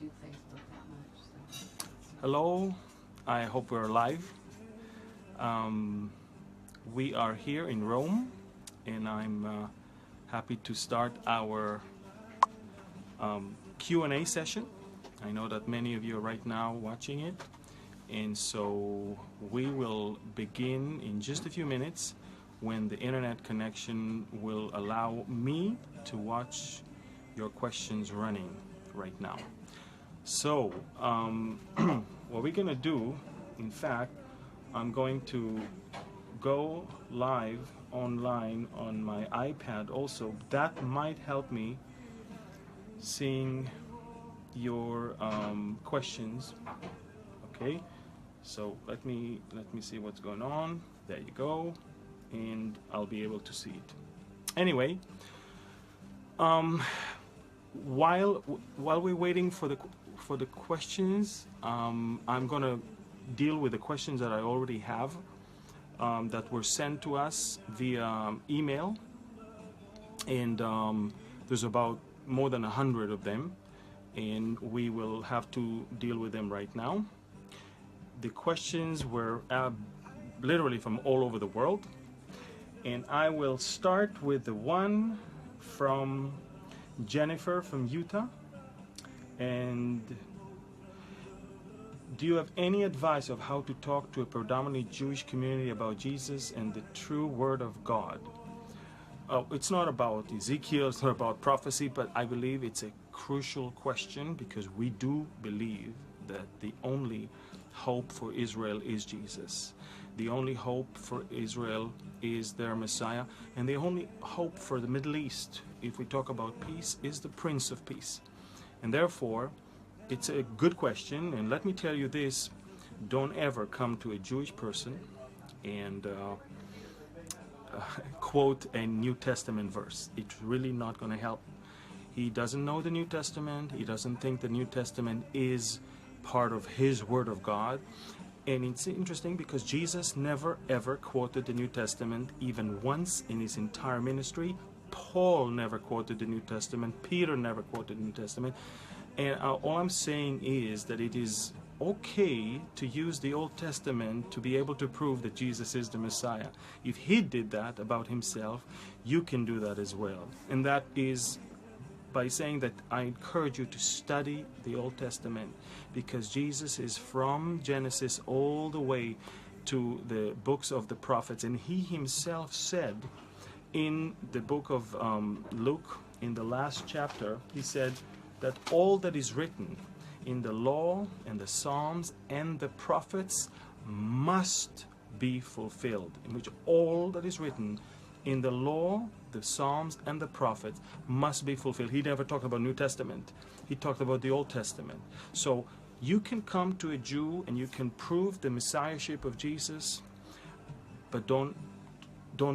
do Facebook that much. So. Hello, I hope we're live. We are here in Rome, and I'm happy to start our Q&A session. I know that many of you are right now watching it, and so we will begin in just a few minutes when the internet connection will allow me to watch your questions running right now. So what we're going to do, in fact, I'm going to go live online on my iPad also. That might help me seeing your questions. Okay, so let me see what's going on. There you go, and I'll be able to see it. Anyway, while we're waiting for the questions, I'm gonna deal with the questions that I already have that were sent to us via email, and there's about more than 100 of them, and we will have to deal with them right now. The questions were literally from all over the world, and I will start with the one from Jennifer from Utah. And do you have any advice of how to talk to a predominantly Jewish community about Jesus and the true Word of God? It's not about Ezekiel, it's not about prophecy, but I believe it's a crucial question because we do believe that the only hope for Israel is Jesus. The only hope for Israel is their Messiah, and the only hope for the Middle East, if we talk about peace, is the Prince of Peace. And therefore, it's a good question, and let me tell you this: don't ever come to a Jewish person and quote a New Testament verse. It's really not going to help. He doesn't know the New Testament. He doesn't think the New Testament is part of his Word of God. And it's interesting because Jesus never ever quoted the New Testament even once in his entire ministry. Paul never quoted the New Testament. Peter never quoted the New Testament. And all I'm saying is that it is okay to use the Old Testament to be able to prove that Jesus is the Messiah. If he did that about himself, you can do that as well. And that is by saying that I encourage you to study the Old Testament, because Jesus is from Genesis all the way to the books of the prophets. And he himself said in the book of Luke, in the last chapter, he said that all that is written in the law and the Psalms and the prophets must be fulfilled, in which all that is written in the law, the Psalms, and the prophets must be fulfilled. He never talked about New Testament. He talked about the Old Testament. So you can come to a Jew and you can prove the messiahship of Jesus, but don't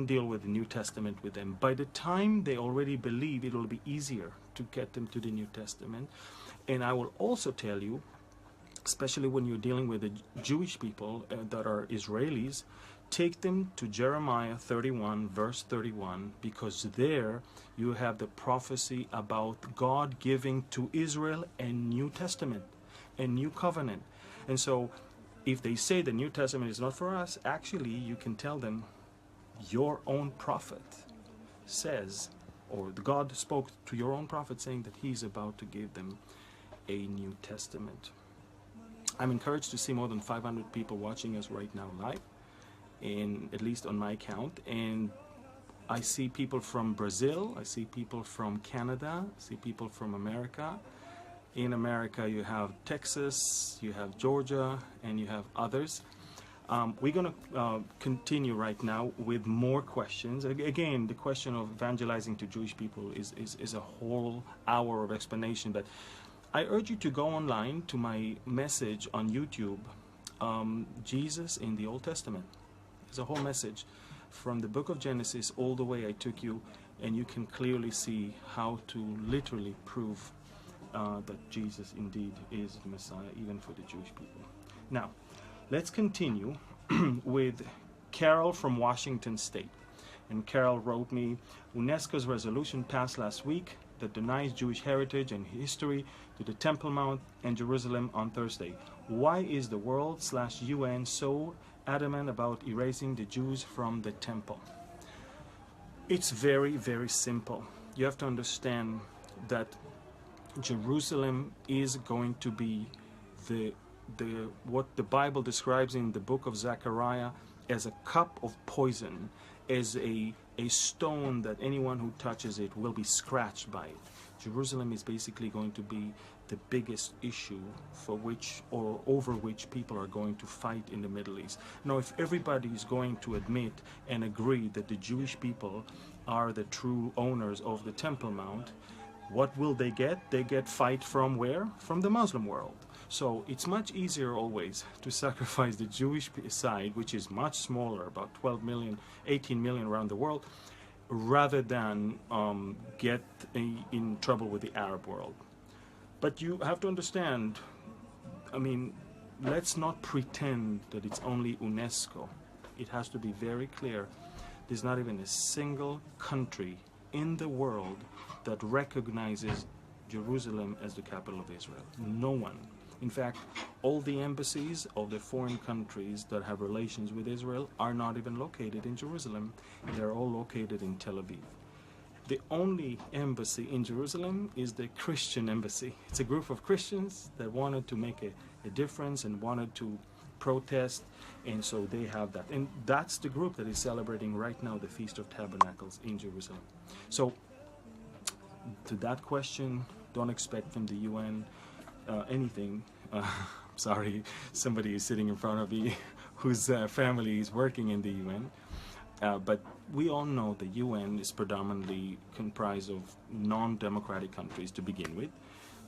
deal with the New Testament with them. By the time they already believe, it will be easier to get them to the New Testament. And I will also tell you, especially when you're dealing with the Jewish people that are Israelis, take them to Jeremiah 31, verse 31, because there you have the prophecy about God giving to Israel a New Testament, a new covenant. And so if they say the New Testament is not for us, actually you can tell them your own prophet says, or God spoke to your own prophet saying that he's about to give them a New Testament. I'm encouraged to see more than 500 people watching us right now live, and at least on my count. And I see people from Brazil, I see people from Canada, I see people from America. In America you have Texas, you have Georgia, and you have others. We're going to continue right now with more questions. Again, the question of evangelizing to Jewish people is a whole hour of explanation, but I urge you to go online to my message on YouTube, Jesus in the Old Testament. There's a whole message from the book of Genesis all the way I took you, and you can clearly see how to literally prove that Jesus indeed is the Messiah, even for the Jewish people. Now, let's continue with Carol from Washington State. And Carol wrote me, UNESCO's resolution passed last week that denies Jewish heritage and history to the Temple Mount and Jerusalem on Thursday. Why is the world/UN so adamant about erasing the Jews from the temple? It's very, very simple. You have to understand that Jerusalem is going to be the what the Bible describes in the book of Zechariah as a cup of poison, as a stone that anyone who touches it will be scratched by it. Jerusalem is basically going to be the biggest issue for which or over which people are going to fight in the Middle East. Now, if everybody is going to admit and agree that the Jewish people are the true owners of the Temple Mount, what will they get? They get fight from where? From the Muslim world. So it's much easier always to sacrifice the Jewish side, which is much smaller, about 12 million, 18 million around the world, rather than get in trouble with the Arab world. But you have to understand, I mean, let's not pretend that it's only UNESCO. It has to be very clear. There's not even a single country in the world that recognizes Jerusalem as the capital of Israel. No one. In fact, all the embassies of the foreign countries that have relations with Israel are not even located in Jerusalem. They're all located in Tel Aviv. The only embassy in Jerusalem is the Christian embassy. It's a group of Christians that wanted to make a difference and wanted to protest, and so they have that. And that's the group that is celebrating right now the Feast of Tabernacles in Jerusalem. So, to that question, don't expect from the UN anything. Sorry, somebody is sitting in front of me whose family is working in the UN. But we all know the UN is predominantly comprised of non-democratic countries to begin with,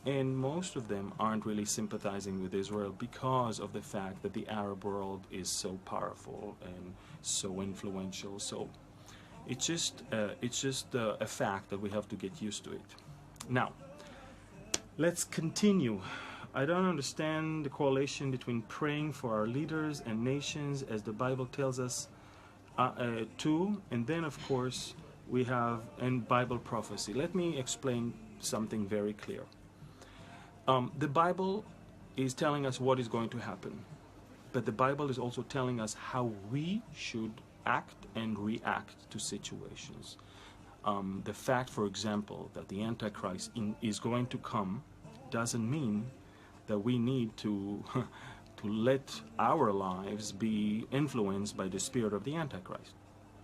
and most of them aren't really sympathizing with Israel because of the fact that the Arab world is so powerful and so influential. So it's just a fact that we have to get used to it. Now, let's continue. I don't understand the correlation between praying for our leaders and nations, as the Bible tells us to, and then of course we have in Bible prophecy. Let me explain something very clear. The Bible is telling us what is going to happen, but the Bible is also telling us how we should act and react to situations. The fact, for example, that the Antichrist is going to come doesn't mean that we need to let our lives be influenced by the spirit of the Antichrist.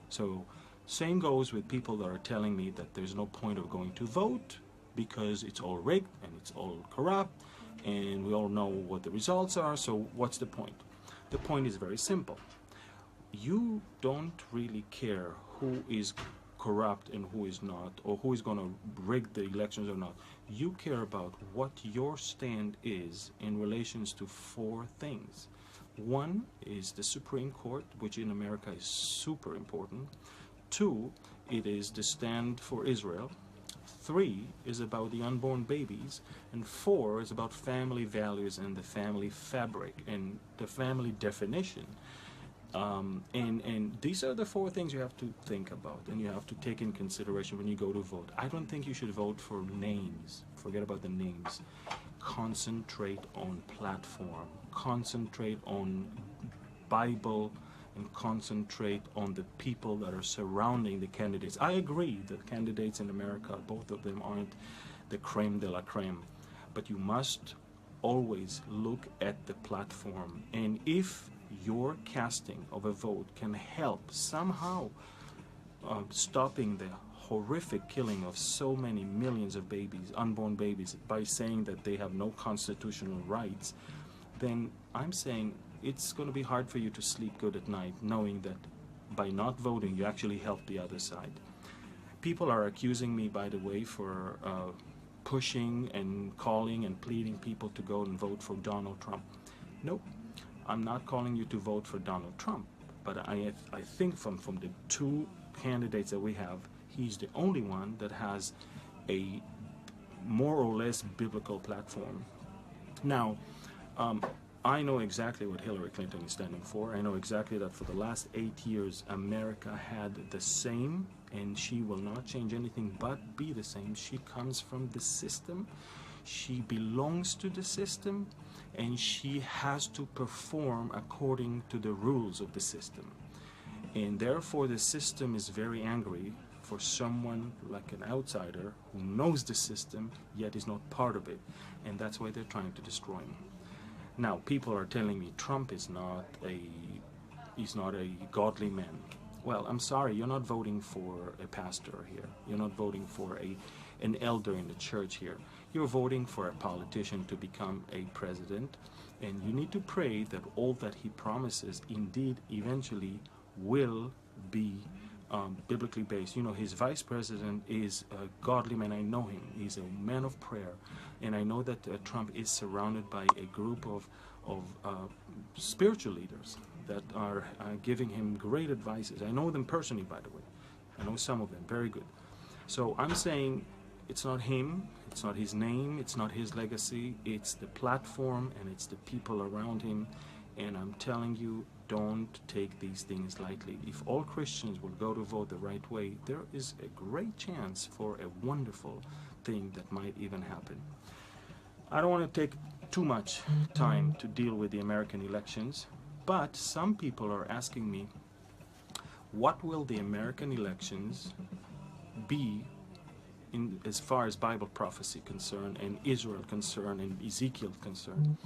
So, same goes with people that are telling me that there's no point of going to vote because it's all rigged and it's all corrupt and we all know what the results are, so what's the point? The point is very simple. You don't really care who is corrupt and who is not, or who is going to rig the elections or not. You care about what your stand is in relations to four things. One is the Supreme Court, which in America is super important. Two, it is the stand for Israel. Three is about the unborn babies. And four is about family values and the family fabric and the family definition. And these are the four things you have to think about and you have to take in consideration when you go to vote. I don't think you should vote for names. Forget about the names. Concentrate on platform. Concentrate on Bible and concentrate on the people that are surrounding the candidates. I agree that candidates in America, both of them aren't the creme de la creme, but you must always look at the platform. And if your casting of a vote can help somehow stopping the horrific killing of so many millions of babies, unborn babies, by saying that they have no constitutional rights, then I'm saying it's going to be hard for you to sleep good at night, knowing that by not voting you actually help the other side. People are accusing me, by the way, for pushing and calling and pleading people to go and vote for Donald Trump. Nope. I'm not calling you to vote for Donald Trump, but I think from the two candidates that we have, he's the only one that has a more or less biblical platform. Now, I know exactly what Hillary Clinton is standing for. I know exactly that for the last 8 years, America had the same and she will not change anything but be the same. She comes from the system, she belongs to the system, and she has to perform according to the rules of the system. And therefore the system is very angry for someone like an outsider who knows the system yet is not part of it, and that's why they're trying to destroy him. Now people are telling me Trump is not a godly man. Well, I'm sorry, you're not voting for a pastor here. You're not voting for an elder in the church here. You're voting for a politician to become a president, and you need to pray that all that he promises indeed eventually will be biblically based. You know, his vice president is a godly man. I know him. He's a man of prayer, and I know that Trump is surrounded by a group of spiritual leaders that are giving him great advices. I know them personally, by the way. I know some of them very good. So I'm saying it's not him, it's not his name, it's not his legacy, it's the platform and it's the people around him. And I'm telling you, don't take these things lightly. If all Christians will go to vote the right way, there is a great chance for a wonderful thing that might even happen. I don't want to take too much time to deal with the American elections, but some people are asking me, what will the American elections be in as far as Bible prophecy concerned, and Israel concerned, and Ezekiel concerned?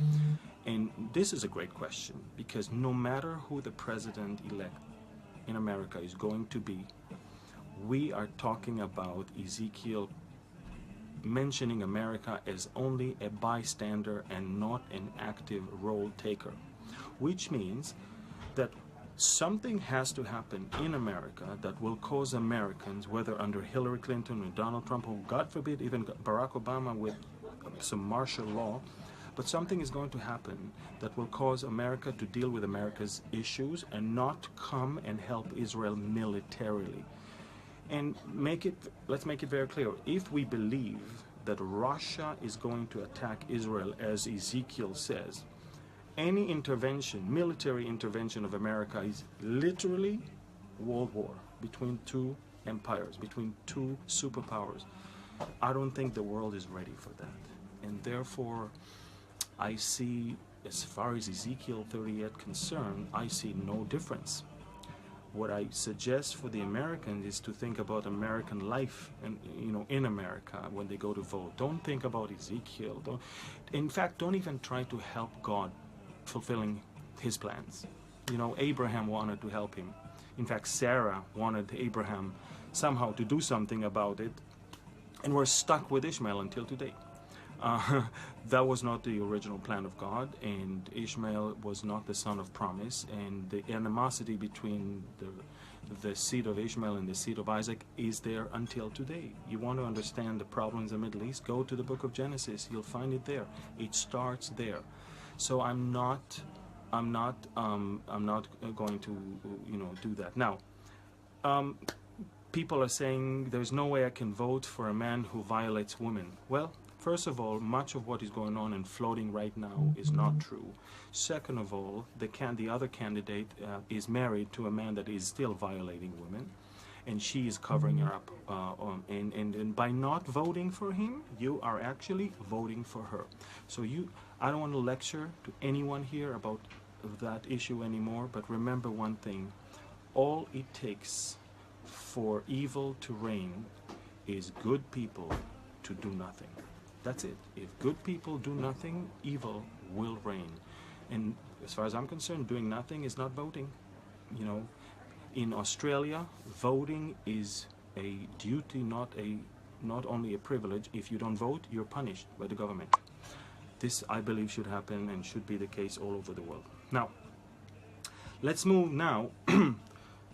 And this is a great question, because no matter who the president-elect in America is going to be, we are talking about Ezekiel mentioning America as only a bystander and not an active role taker, which means that something has to happen in America that will cause Americans, whether under Hillary Clinton or Donald Trump, or God forbid even Barack Obama with some martial law, but something is going to happen that will cause America to deal with America's issues and not come and help Israel militarily. And let's make it very clear, if we believe that Russia is going to attack Israel as Ezekiel says, any intervention, military intervention of America is literally world war between two empires, between two superpowers. I don't think the world is ready for that. And therefore, I see, as far as Ezekiel 38 concerned, I see no difference. What I suggest for the Americans is to think about American life, and in America when they go to vote. Don't think about Ezekiel. In fact, don't even try to help God fulfilling his plans. Abraham wanted to help him. In fact, Sarah wanted Abraham somehow to do something about it, and we're stuck with Ishmael until today. That was not the original plan of God, and Ishmael was not the son of promise, and the animosity between the seed of Ishmael and the seed of Isaac is there until today. You want to understand the problems in the Middle East? Go to the book of Genesis. You'll find it there. It starts there. So I'm not going to do that. Now, people are saying there's no way I can vote for a man who violates women. Well, first of all, much of what is going on and floating right now is not true. Second of all, the other candidate is married to a man that is still violating women, and she is covering her up. And by not voting for him, you are actually voting for her. So I don't want to lecture to anyone here about that issue anymore, but remember one thing. All it takes for evil to reign is good people to do nothing. That's it. If good people do nothing, evil will reign. And as far as I'm concerned, doing nothing is not voting. In Australia, voting is a duty, not only a privilege. If you don't vote, you're punished by the government. This, I believe, should happen and should be the case all over the world. Now, let's move now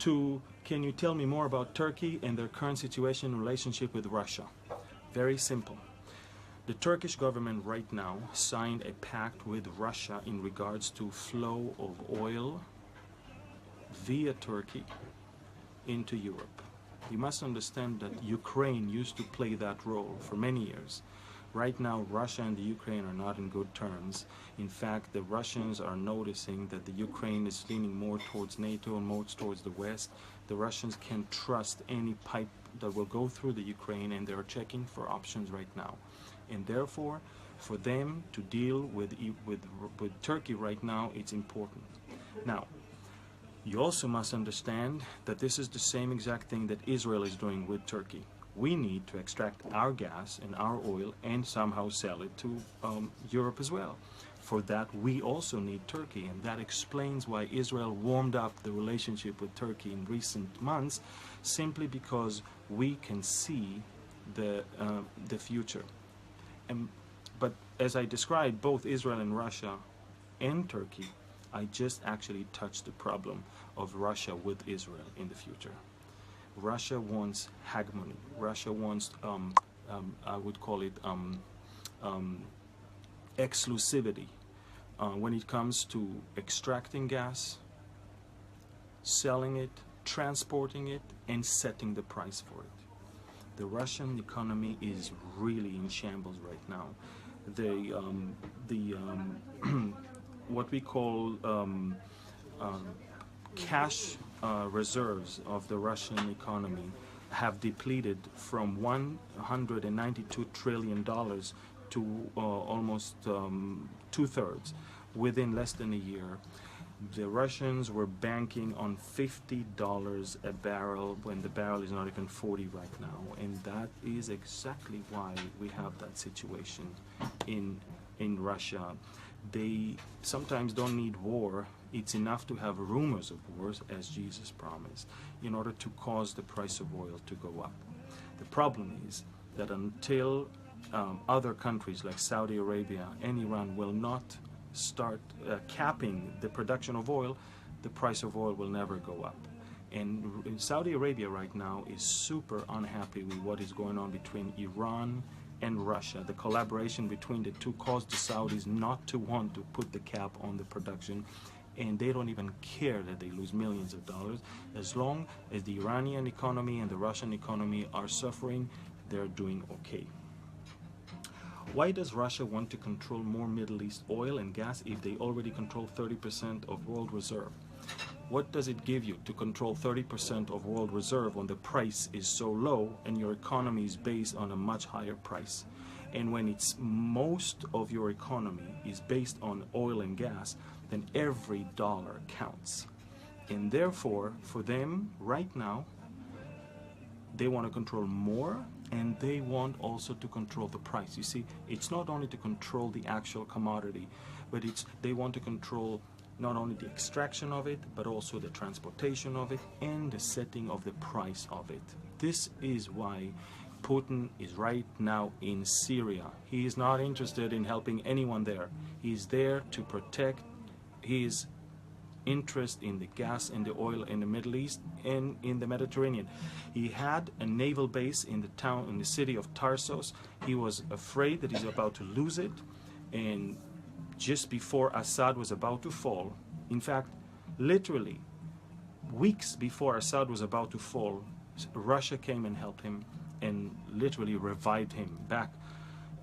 to, can you tell me more about Turkey and their current situation in relationship with Russia? Very simple. The Turkish government right now signed a pact with Russia in regards to flow of oil via Turkey into Europe. You must understand that Ukraine used to play that role for many years. Right now, Russia and the Ukraine are not in good terms. In fact, the Russians are noticing that the Ukraine is leaning more towards NATO and more towards the West. The Russians can't trust any pipe that will go through the Ukraine, and they're checking for options right now. And therefore, for them to deal with Turkey right now, it's important. Now, you also must understand that this is the same exact thing that Israel is doing with Turkey. We need to extract our gas and our oil and somehow sell it to Europe as well. For that, we also need Turkey, and that explains why Israel warmed up the relationship with Turkey in recent months, simply because we can see the future. But as I described, both Israel and Russia and Turkey, I just actually touched the problem of Russia with Israel in the future. Russia wants hegemony. Russia wants, I would call it exclusivity when it comes to extracting gas, selling it, transporting it, and setting the price for it. The Russian economy is really in shambles right now. What we call cash reserves of the Russian economy have depleted from $192 trillion to almost two-thirds within less than a year. The Russians were banking on $50 a barrel when the barrel is not even 40 right now, and that is exactly why we have that situation in Russia. They sometimes don't need war. It's enough to have rumors of wars, as Jesus promised, in order to cause the price of oil to go up. The problem is that until other countries like Saudi Arabia and Iran will not start capping the production of oil, the price of oil will never go up. And Saudi Arabia right now is super unhappy with what is going on between Iran and Russia. The collaboration between the two caused the Saudis not to want to put the cap on the production, and they don't even care that they lose millions of dollars. As long as the Iranian economy and the Russian economy are suffering, they're doing okay. Why does Russia want to control more Middle East oil and gas if they already control 30% of world reserve? What does it give you to control 30% of world reserve when the price is so low and your economy is based on a much higher price? And when it's most of your economy is based on oil and gas, then every dollar counts. And therefore, for them right now, they want to control more, and they want also to control the price. You see, it's not only to control the actual commodity, but they want to control not only the extraction of it, but also the transportation of it and the setting of the price of it. This is why Putin is right now in Syria. He is not interested in helping anyone there. He's there to protect his interest in the gas and the oil in the Middle East and in the Mediterranean. He had a naval base in the city of Tarsus. He was afraid that he's about to lose it, and just before Assad was about to fall, in fact, literally weeks before Assad was about to fall, Russia came and helped him and literally revived him back.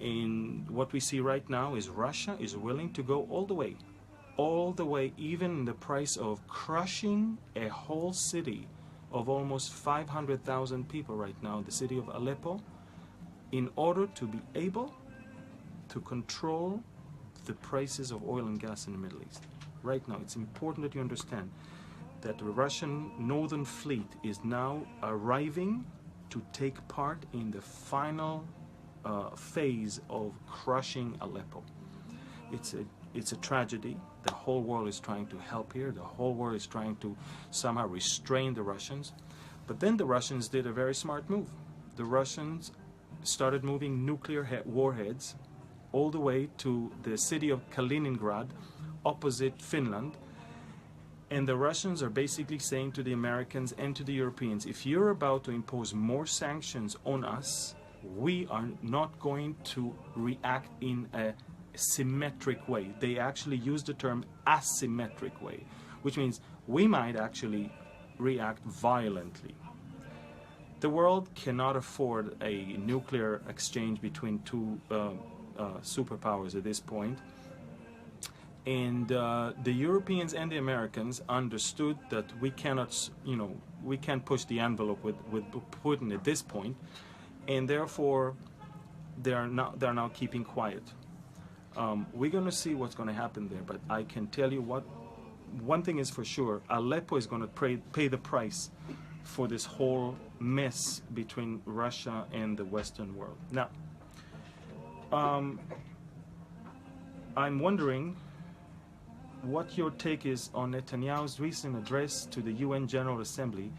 And what we see right now is Russia is willing to go all the way, even in the price of crushing a whole city of almost 500,000 people right now, the city of Aleppo, in order to be able to control the prices of oil and gas in the Middle East. Right now, it's important that you understand that the Russian Northern Fleet is now arriving to take part in the final phase of crushing Aleppo. It's a tragedy. The whole world is trying to help here. The whole world is trying to somehow restrain the Russians. But then the Russians did a very smart move. The Russians started moving nuclear warheads all the way to the city of Kaliningrad, opposite Finland. And the Russians are basically saying to the Americans and to the Europeans, if you're about to impose more sanctions on us, we are not going to react in a symmetric way. They actually use the term asymmetric way, which means we might actually react violently. The world cannot afford a nuclear exchange between two superpowers at this point. And the Europeans and the Americans understood that we cannot, we can't push the envelope with Putin at this point, and therefore they're now keeping quiet. We're going to see what's going to happen there, but I can tell you one thing is for sure: Aleppo is going to pay the price for this whole mess between Russia and the Western world. Now, I'm wondering what your take is on Netanyahu's recent address to the UN General Assembly.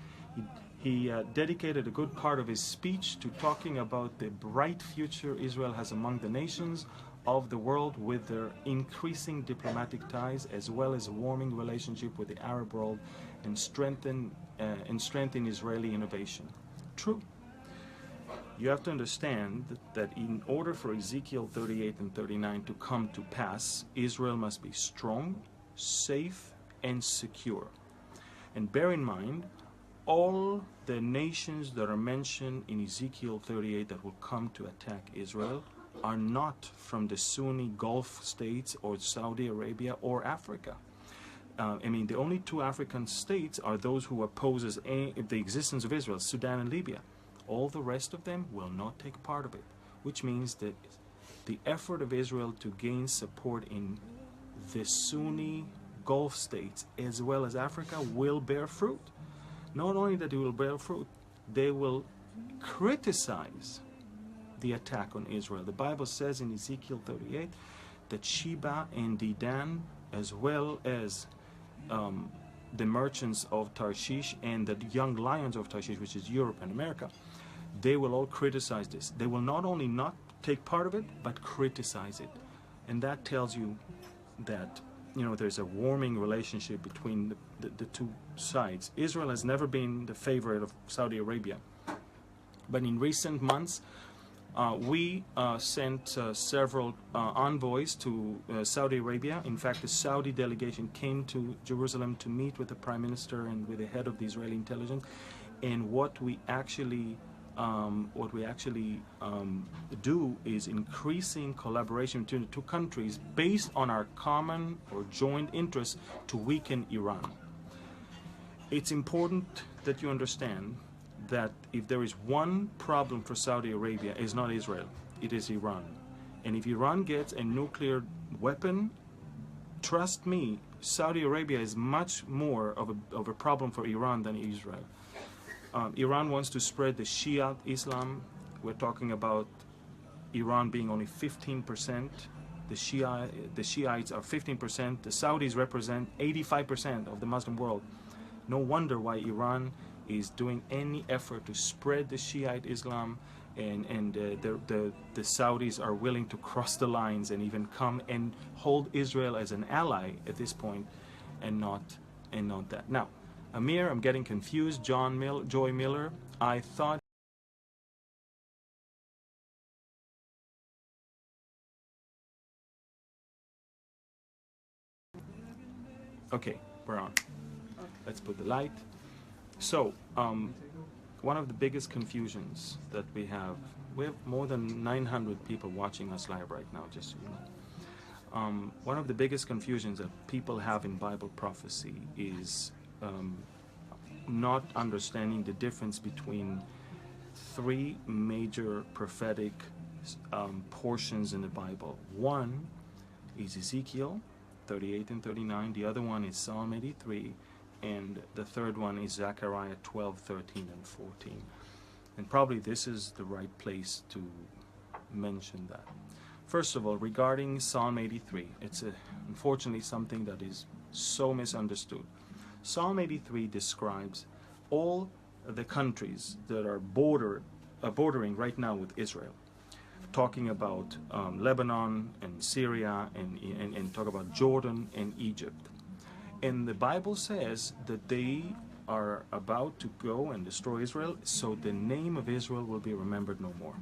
He dedicated a good part of his speech to talking about the bright future Israel has among the nations of the world with their increasing diplomatic ties, as well as a warming relationship with the Arab world and strengthen Israeli innovation. True. You have to understand that in order for Ezekiel 38 and 39 to come to pass, Israel must be strong, safe, and secure. And bear in mind, all the nations that are mentioned in Ezekiel 38 that will come to attack Israel are not from the Sunni Gulf states or Saudi Arabia or Africa. The only two African states are those who oppose the existence of Israel, Sudan and Libya. All the rest of them will not take part of it, which means that the effort of Israel to gain support in the Sunni Gulf states as well as Africa will bear fruit. Not only that it will bear fruit, they will criticize the attack on Israel. The Bible says in Ezekiel 38 that Sheba and Dedan, as well as the merchants of Tarshish and the young lions of Tarshish, which is Europe and America, they will all criticize this. They will not only not take part of it, but criticize it. And that tells you that there's a warming relationship between the two sides. Israel has never been the favorite of Saudi Arabia. But in recent months, we sent several envoys to Saudi Arabia. In fact, the Saudi delegation came to Jerusalem to meet with the Prime Minister and with the head of the Israeli intelligence. And what we actually do is increasing collaboration between the two countries based on our common or joint interests to weaken Iran. It's important that you understand that if there is one problem for Saudi Arabia, it's not Israel, it is Iran. And if Iran gets a nuclear weapon, trust me, Saudi Arabia is much more of a problem for Iran than Israel. Iran wants to spread the Shia Islam. We're talking about Iran being only 15%. The Shiites are 15%. The Saudis represent 85% of the Muslim world. No wonder why Iran is doing any effort to spread the Shiite Islam, and the Saudis are willing to cross the lines and even come and hold Israel as an ally at this point, and not that. Now, Amir, I'm getting confused. Joy Miller, I thought. Okay, we're on. Let's put the light. So, one of the biggest confusions that we have more than 900 people watching us live right now, just so you know. One of the biggest confusions that people have in Bible prophecy is not understanding the difference between three major prophetic portions in the Bible. One is Ezekiel 38 and 39, the other one is Psalm 83, and the third one is Zechariah 12, 13, and 14. And probably this is the right place to mention that. First of all, regarding Psalm 83, it's unfortunately something that is so misunderstood. Psalm 83 describes all the countries that are bordering right now with Israel, talking about Lebanon and Syria, and talk about Jordan and Egypt. And the Bible says that they are about to go and destroy Israel, so the name of Israel will be remembered no more.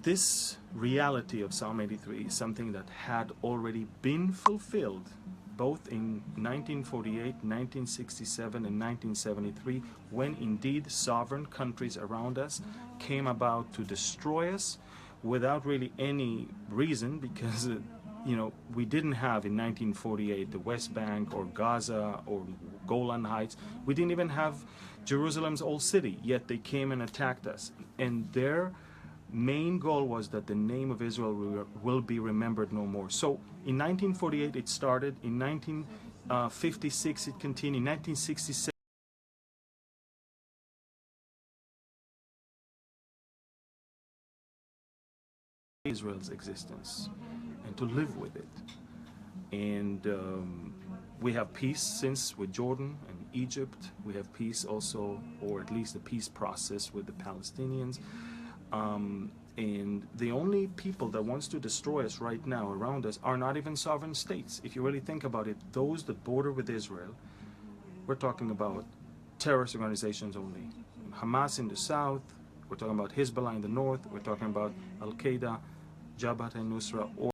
This reality of Psalm 83 is something that had already been fulfilled both in 1948, 1967, and 1973, when indeed sovereign countries around us came about to destroy us without really any reason, because we didn't have in 1948 the West Bank or Gaza or Golan Heights. We didn't even have Jerusalem's old city, yet they came and attacked us. And their main goal was that the name of Israel will be remembered no more. So in 1948 it started, in 1956 it continued, in 1967 Israel's existence and to live with it. And we have peace since with Jordan and Egypt. We have peace also, or at least a peace process with the Palestinians. And the only people that wants to destroy us right now around us are not even sovereign states. If you really think about it, those that border with Israel, we're talking about terrorist organizations only. Hamas in the south, we're talking about Hezbollah in the north, we're talking about Al-Qaeda, Jabhat al-Nusra, or